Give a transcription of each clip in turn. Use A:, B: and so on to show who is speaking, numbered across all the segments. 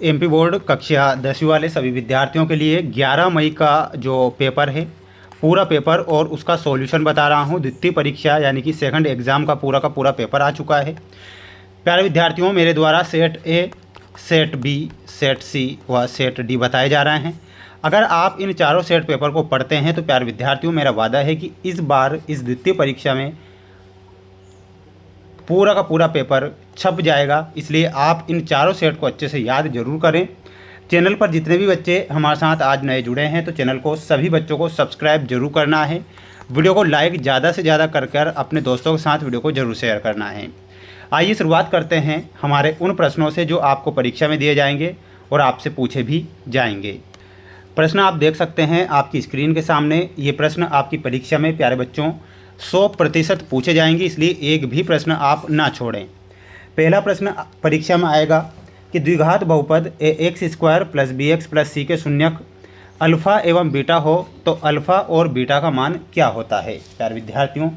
A: MP board कक्षा 10वीं वाले सभी विद्यार्थियों के लिए 11 मई का जो पेपर है, पूरा पेपर और उसका सॉल्यूशन बता रहा हूं। द्वितीय परीक्षा यानी कि सेकंड एग्ज़ाम का पूरा पेपर आ चुका है। प्यारे विद्यार्थियों, मेरे द्वारा set A, set B, set C व सेट डी बताए जा रहे हैं। अगर आप इन चारों सेट पेपर को पढ़ते हैं तो प्यारे विद्यार्थियों, मेरा वादा है कि इस बार इस द्वितीय परीक्षा में पूरा का पूरा पेपर छप जाएगा। इसलिए आप इन चारों सेट को अच्छे से याद जरूर करें। चैनल पर जितने भी बच्चे हमारे साथ आज नए जुड़े हैं तो चैनल को सभी बच्चों को सब्सक्राइब जरूर करना है। वीडियो को लाइक ज़्यादा से ज़्यादा कर अपने दोस्तों के साथ वीडियो को जरूर शेयर करना है। आइए शुरुआत करते हैं हमारे उन प्रश्नों से जो आपको परीक्षा में दिए जाएंगे और आपसे पूछे भी जाएंगे। प्रश्न आप देख सकते हैं आपकी स्क्रीन के सामने। ये प्रश्न आपकी परीक्षा में प्यारे बच्चों 100% पूछे जाएंगे, इसलिए एक भी प्रश्न आप ना छोड़ें। पहला प्रश्न परीक्षा में आएगा कि द्विघात बहुपद ax² plus bx plus c के शून्यक अल्फ़ा एवं बीटा हो तो अल्फ़ा और बीटा का मान क्या होता है। प्यारे विद्यार्थियों,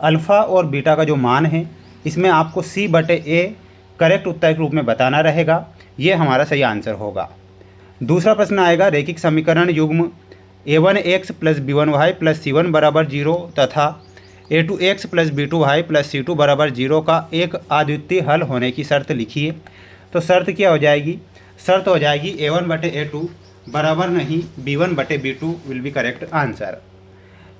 A: अल्फ़ा और बीटा का जो मान है इसमें आपको c/a करेक्ट उत्तर के रूप में बताना रहेगा। ये हमारा सही आंसर होगा। दूसरा प्रश्न आएगा रैखिक समीकरण युग्म a1x plus b1y plus c1 बराबर 0 तथा a2x plus b2y plus c2 बराबर 0 का एक अद्वितीय हल होने की शर्त लिखिए। तो शर्त क्या हो जाएगी? शर्त हो जाएगी a1/a2 बराबर नहीं b1/b2 will be correct answer.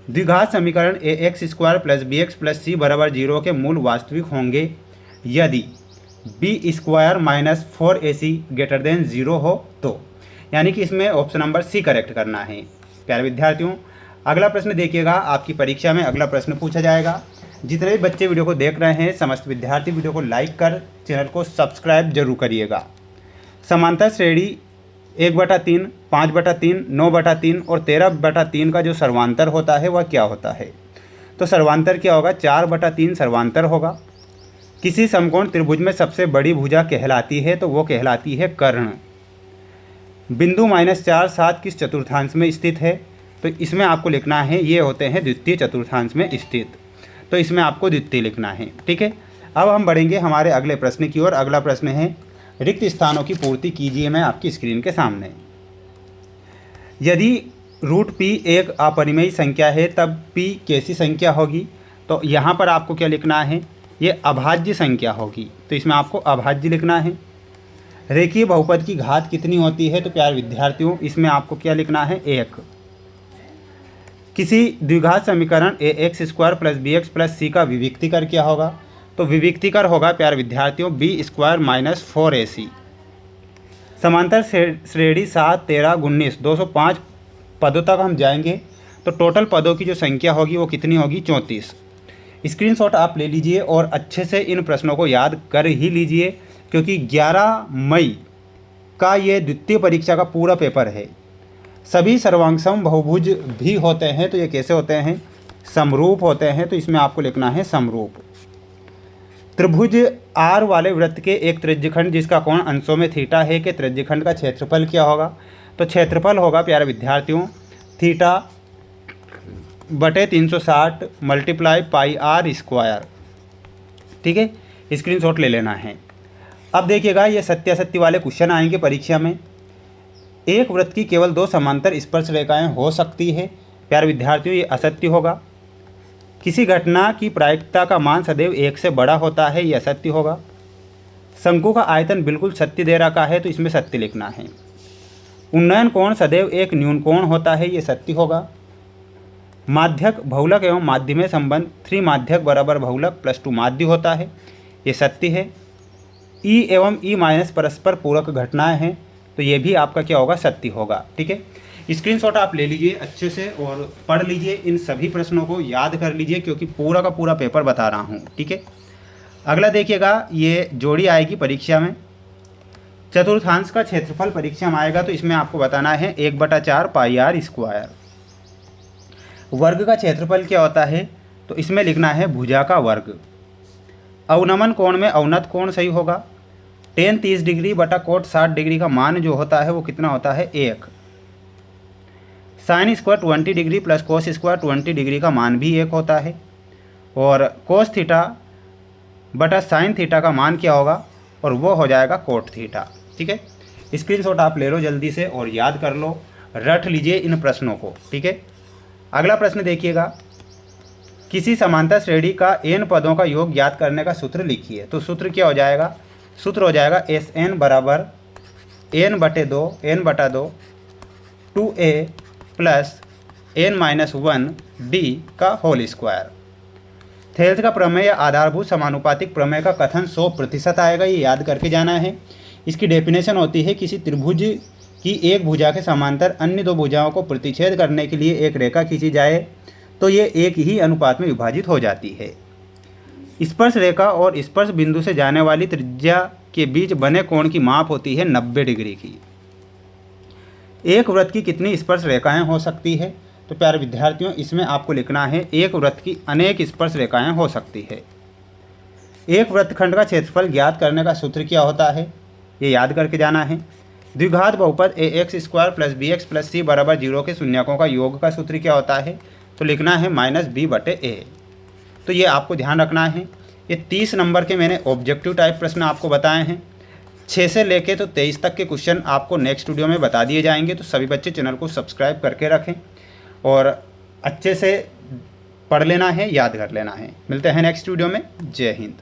A: द्विघात समीकरण ax² plus bx plus c बराबर 0 के मूल वास्तविक होंगे यदि b² minus 4ac greater than 0 हो तो, यानी कि इसमें ऑप्शन नंबर सी करेक्ट करना है। प्यारे विद्यार्थियों, अगला प्रश्न देखिएगा। आपकी परीक्षा में अगला प्रश्न पूछा जाएगा। जितने भी बच्चे वीडियो को देख रहे हैं समस्त विद्यार्थी वीडियो को लाइक कर चैनल को सब्सक्राइब जरूर करिएगा। समांतर श्रेणी 1/3, 5/3, 9/3 और 13/3 का जो सर्वांतर होता है वह क्या होता है? तो सर्वांतर क्या होगा? 4/3 सर्वांतर होगा। किसी समकोण त्रिभुज में सबसे बड़ी भुजा कहलाती है तो वो कहलाती है कर्ण। बिंदु -4, 7 किस चतुर्थांश में स्थित है? तो इसमें आपको लिखना है ये होते हैं द्वितीय चतुर्थांश में स्थित, तो इसमें आपको द्वितीय लिखना है। ठीक है, अब हम बढ़ेंगे हमारे अगले प्रश्न की ओर। अगला प्रश्न है रिक्त स्थानों की पूर्ति कीजिए। मैं आपकी स्क्रीन के सामने, यदि √p एक अपरिमेय संख्या है तब p कैसी संख्या होगी? तो यहाँ पर आपको क्या लिखना है? ये अभाज्य संख्या होगी, तो इसमें आपको अभाज्य लिखना है। रेखीय बहुपद की घात कितनी होती है? तो प्यारे विद्यार्थियों इसमें आपको क्या लिखना है? 1। किसी द्विघात समीकरण ax² plus bx plus c का विविक्तिकर क्या होगा? तो विविक्तिकर होगा प्यारे विद्यार्थियों b² माइनस 4ac। समांतर श्रेणी 7, 13, 19, 205 पदों तक हम जाएंगे तो टोटल पदों की जो संख्या होगी वो कितनी होगी? 34। स्क्रीनशॉट आप ले लीजिए और अच्छे से इन प्रश्नों को याद कर ही लीजिए, क्योंकि 11 मई का ये द्वितीय परीक्षा का पूरा पेपर है। सभी सर्वांगसम बहुभुज भी होते हैं तो ये कैसे होते हैं? समरूप होते हैं, तो इसमें आपको लिखना है समरूप। त्रिभुज आर वाले वृत्त के एक त्रिज्यखंड जिसका कोण अंशों में थीटा है के त्रिज्यखंड का क्षेत्रफल क्या होगा? तो क्षेत्रफल होगा प्यारे विद्यार्थियों θ/360 मल्टीप्लाई πr²। ठीक है, स्क्रीनशॉट ले लेना है। अब देखिएगा ये सत्यासत्य वाले क्वेश्चन आएंगे परीक्षा में। एक वृत्त की केवल 2 समांतर स्पर्श रेखाएं हो सकती है। प्यारे विद्यार्थियों ये असत्य होगा। किसी घटना की प्रायिकता का मान सदैव 1 से बड़ा होता है, ये असत्य होगा। शंकु का आयतन बिल्कुल सत्य दे रखा है तो इसमें सत्य लिखना है। उन्नयन कोण सदैव एक न्यून कोण होता है, ये सत्य होगा। माध्यक बहुलक एवं माध्यमेय संबंध 3 माध्यक बराबर बहुलक +2 माध्य होता है, ये सत्य है। ई एवं ई माइनस परस्पर पूरक घटनाएं हैं तो ये भी आपका क्या होगा? सत्य होगा। ठीक है, स्क्रीनशॉट आप ले लीजिए अच्छे से और पढ़ लीजिए, इन सभी प्रश्नों को याद कर लीजिए क्योंकि पूरा का पूरा पेपर बता रहा हूँ। ठीक है, अगला देखिएगा ये जोड़ी आएगी परीक्षा में। चतुर्थांश का क्षेत्रफल परीक्षा में आएगा तो इसमें आपको बताना है 1/4 πr²। वर्ग का क्षेत्रफल क्या होता है? तो इसमें लिखना है भुजा का वर्ग। अवनमन कोण में अवनत कोण सही होगा। tan 30 डिग्री बटा कोट 60 डिग्री का मान जो होता है वो कितना होता है? 1। sin² 20 degree plus cos² 20 degree का मान भी 1 होता है। और cos थीटा बटा sin थीटा का मान क्या होगा? और वो हो जाएगा कोट थीटा। ठीक है, स्क्रीनशॉट आप ले लो जल्दी से और याद कर लो, रट लीजिए इन प्रश्नों को, ठीक है। अगला प्रश्न देखिएगा, किसी समांतर श्रेणी का n पदों का योग ज्ञात करने का सूत्र लिखिए। तो सूत्र क्या हो जाएगा, सूत्र हो जाएगा Sn बराबर n/2 2a plus n-1 d का होल स्क्वायर। थेल्स का प्रमेय या आधारभूत समानुपातिक प्रमेय का कथन 100% आएगा, ये याद करके जाना है। इसकी डेफिनेशन होती है, किसी त्रिभुज की एक भुजा के समांतर अन्य दो भुजाओं को प्रतिच्छेद करने के लिए एक रेखा खींची जाए तो ये एक ही अनुपात में विभाजित हो जाती है। स्पर्श रेखा और स्पर्श बिंदु से जाने वाली त्रिज्या के बीच बने कोण की माप होती है 90 डिग्री की। एक वृत्त की कितनी स्पर्श रेखाएं हो सकती है? तो प्यारे विद्यार्थियों, इसमें आपको लिखना है एक वृत्त की अनेक स्पर्श रेखाएं हो सकती है। एक वृत्तखंड का क्षेत्रफल ज्ञात करने का सूत्र क्या होता है, ये याद करके जाना है। द्विघात बहुपद ax² + bx + c बराबर 0 के शून्यकों का योग का सूत्र क्या होता है? तो लिखना है -b/a। तो ये आपको ध्यान रखना है। ये 30 नंबर के मैंने ऑब्जेक्टिव टाइप प्रश्न आपको बताए हैं। 6 से लेके तो 23 तक के क्वेश्चन आपको नेक्स्ट वीडियो में बता दिए जाएंगे। तो सभी बच्चे चैनल को सब्सक्राइब करके रखें और अच्छे से पढ़ लेना है, याद कर लेना है। मिलते हैं नेक्स्ट वीडियो में। जय हिंद।